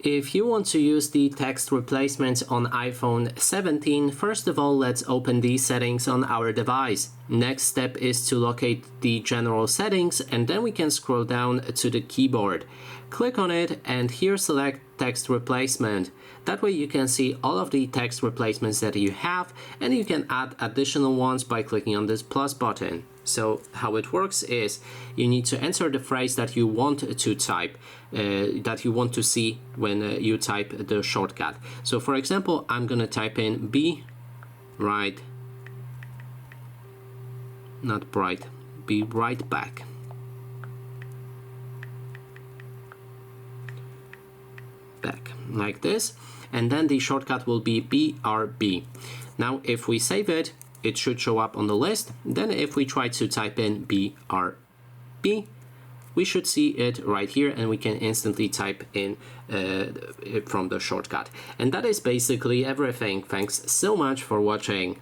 If you want to use the text replacement on iPhone 17, first of all, let's open the settings on our device. Next step is to locate the general settings, and then we can scroll down to the keyboard. Click on it and here select text replacement. That way you can see all of the text replacements that you have, and you can add additional ones by clicking on this plus button. So how it works is you need to enter the phrase that you want to type, that you want to see when you type the shortcut. So for example, I'm gonna type in be right back. Like this, and then the shortcut will be BRB. Now if we save it, it should show up on the list. Then if we try to type in BRB, we should see it right here, and we can instantly type in from the shortcut. And that is basically everything. Thanks so much for watching.